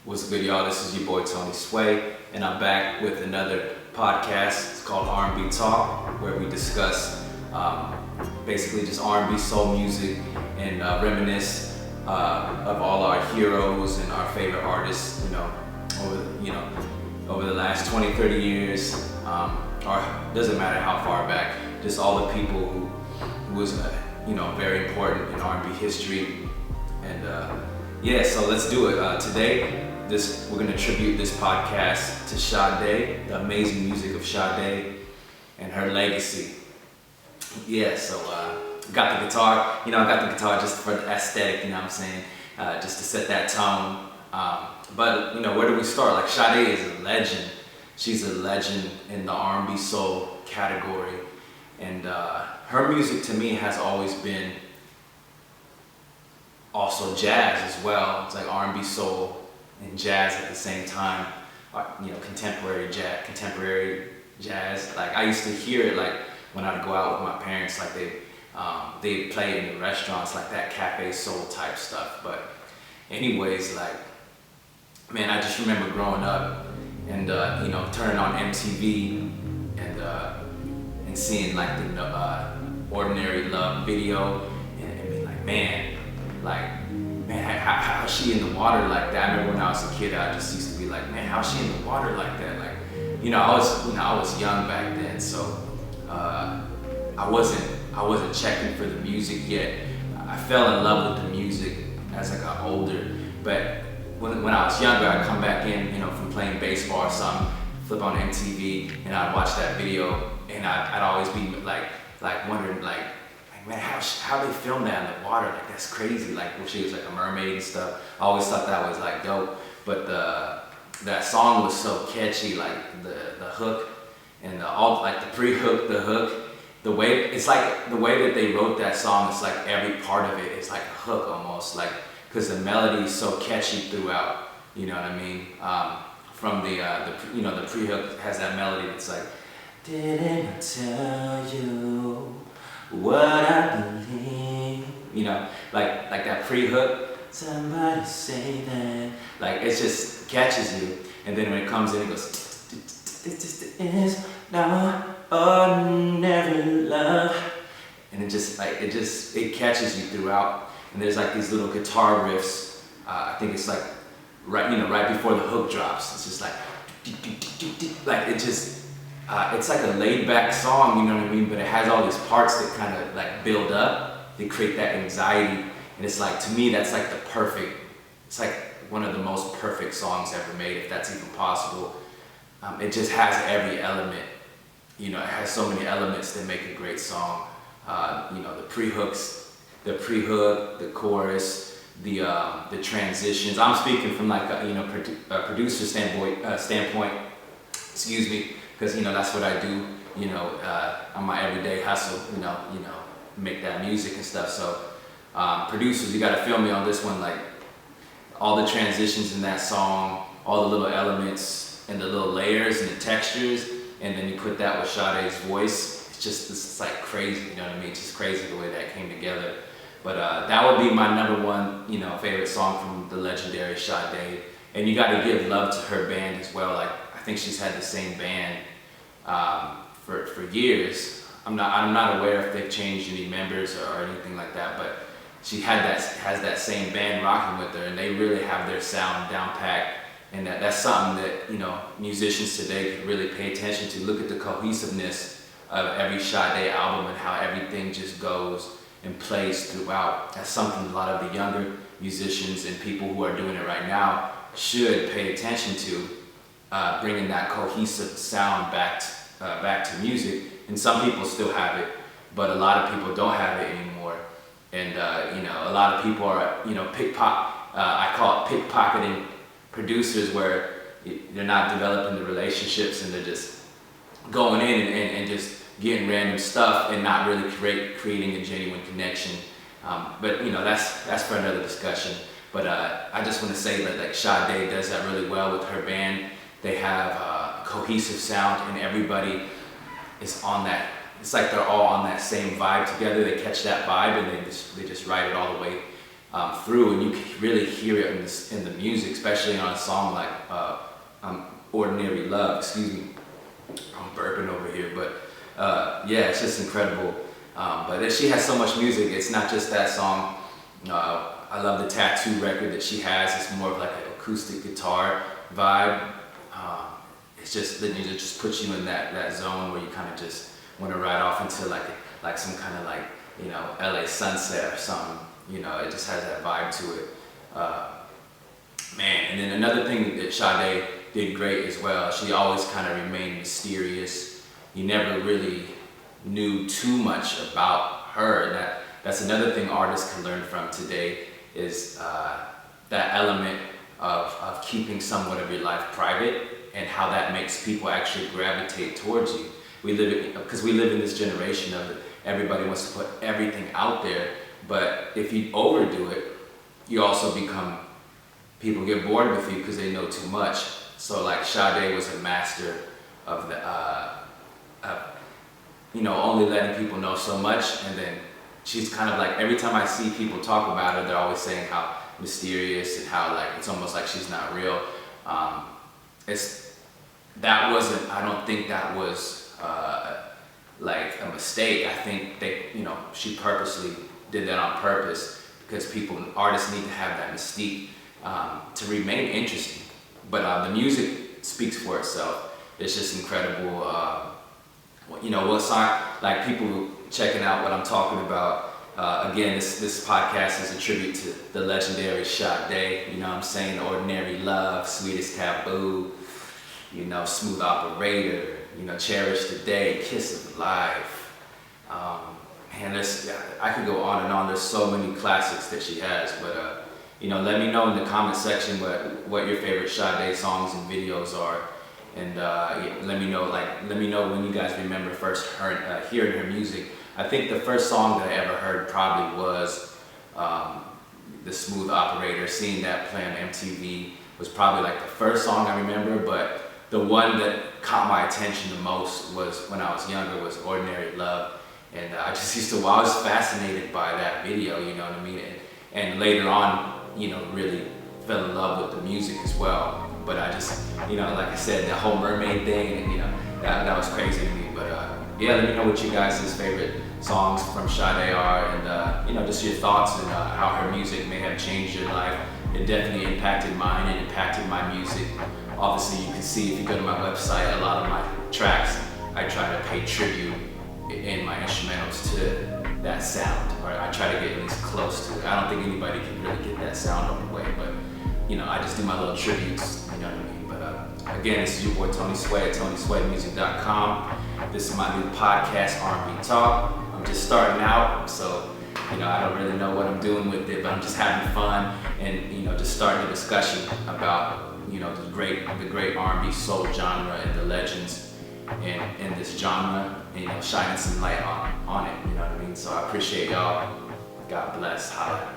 What's good, y'all? This is your boy Tony Sway, and I'm back with another podcast. It's called R&B Talk, where we discuss basically just R&B soul music and reminisce of all our heroes and our favorite artists, over the last 20, 30 years, or doesn't matter how far back, just all the people who was very important in R&B history. And so let's do it. Today, we're going to tribute this podcast to Sade, the amazing music of Sade and her legacy. Got the guitar. I got the guitar just for the aesthetic, just to set that tone. But where do we start? Like, Sade is a legend. She's a legend in the R&B soul category. And her music to me has always been also jazz as well. It's like R&B soul and jazz at the same time. Contemporary jazz. Like, I used to hear it like when I'd go out with my parents. Like they play in the restaurants, like that cafe soul type stuff. But anyways, like, man, I just remember growing up and turning on MTV and seeing like the Ordinary Love video and being like, man, how's she in the water like that? I remember when I was a kid, I just used to be like, man, how's she in the water like that? Like, I was young back then, so I wasn't checking for the music yet. I fell in love with the music as I got older, but when I was younger, I'd come back in, from playing baseball or something, flip on MTV, and I'd watch that video, and I'd always be like wondering, man, how they film that in the water? Like, that's crazy. Like, when she was like a mermaid and stuff. I always thought that was like dope. But that song was so catchy, like the hook and the pre-hook, the hook. The way that they wrote that song, it's like every part of it is like a hook almost, like, because the melody is so catchy throughout. You know what I mean? From the pre-hook has that melody that's like, didn't I tell you what I believe? Like that pre-hook. Somebody say that. Like, it just catches you, and then when it comes in, it goes, this is no ordinary love, and it catches you throughout. And there's like these little guitar riffs. I think it's like right before the hook drops. It's just like it just. It's like a laid-back song, you know what I mean? But it has all these parts that kind of like build up. They create that anxiety, and it's like, to me, that's like it's like one of the most perfect songs ever made, if that's even possible. It just has every element. It has so many elements that make a great song. The pre-hooks, the pre-hook, the chorus, the transitions. I'm speaking from like a producer standpoint. Excuse me. Because that's what I do, on my everyday hustle, make that music and stuff. So producers, you gotta feel me on this one, like all the transitions in that song, all the little elements and the little layers and the textures, and then you put that with Sade's voice. It's like crazy, you know what I mean? It's just crazy the way that came together. But that would be my number one, favorite song from the legendary Sade. And you gotta give love to her band as well. Like, I think she's had the same band for years. I'm not aware if they've changed any members or anything like that, but she has that same band rocking with her, and they really have their sound down pat. And that's something that musicians today could really pay attention to. Look at the cohesiveness of every Sade album and how everything just goes and plays throughout. That's something a lot of the younger musicians and people who are doing it right now should pay attention to. Bringing that cohesive sound back to music. And some people still have it, but a lot of people don't have it anymore. And a lot of people are I call it pickpocketing producers, where they're not developing the relationships and they're just going in and just getting random stuff and not really creating a genuine connection. But that's for another discussion. But I just want to say that, like, Sade does that really well with her band. They have a cohesive sound, and everybody is on that. It's like they're all on that same vibe together. They catch that vibe, and they just ride it all the way through, and you can really hear it in the music, especially on a song like Ordinary Love. Excuse me, I'm burping over here, but yeah, it's just incredible. But she has so much music. It's not just that song. I love the Tattoo record that she has. It's more of like an acoustic guitar vibe. It's just, then it just puts you in that zone where you kind of just want to ride off into like some kind of like, you know, LA sunset or something. You know, it just has that vibe to it. Man, and then another thing that Sade did great as well, she always kind of remained mysterious. You never really knew too much about her. And that's another thing artists can learn from today, is that element of keeping somewhat of your life private, and how that makes people actually gravitate towards you. Because we live in this generation of everybody wants to put everything out there, but if you overdo it, you also become, people get bored with you because they know too much. So like Sade was a master of you know, only letting people know so much, and then she's kind of like, every time I see people talk about her, they're always saying how mysterious and how like it's almost like she's not real. I don't think that was like a mistake. I think that, you know, she purposely did that on purpose, because artists need to have that mystique to remain interesting. But the music speaks for itself. It's just incredible. You know, what song, like people checking out what I'm talking about. Again, this podcast is a tribute to the legendary Sade. You know what I'm saying? Ordinary Love, Sweetest Taboo, you know, Smooth Operator, you know, Cherish the Day, Kiss of Life. Man, I could go on and on. There's so many classics that she has, but you know, let me know in the comment section what your favorite Sade songs and videos are, and yeah, let me know when you guys remember first hearing her music. I think the first song that I ever heard probably was the Smooth Operator. Seeing that play on MTV was probably like the first song I remember, but the one that caught my attention the most was, when I was younger, was Ordinary Love. And I was fascinated by that video, you know what I mean? And later on, you know, really fell in love with the music as well. But I just, you know, like I said, the whole mermaid thing, and you know, that was crazy to me. But yeah, let me know what you guys' favorite songs from Sade are, and you know, just your thoughts and how her music may have changed your life. It definitely impacted mine and impacted my music. Obviously, you can see if you go to my website, a lot of my tracks, I try to pay tribute in my instrumentals to that sound, or I try to get at least close to it. I don't think anybody can really get that sound on the way, but you know, I just do my little tributes, you know what I mean? But again, this is your boy Tony Sweat at TonySweatMusic.com. This is my new podcast, R&B Talk. I'm just starting out, so you know, I don't really know what I'm doing with it, but I'm just having fun, and you know, just starting a discussion about, you know, the great R&B soul genre and the legends in this genre, and, you know, shining some light on it, you know what I mean? So I appreciate y'all. God bless. Holla.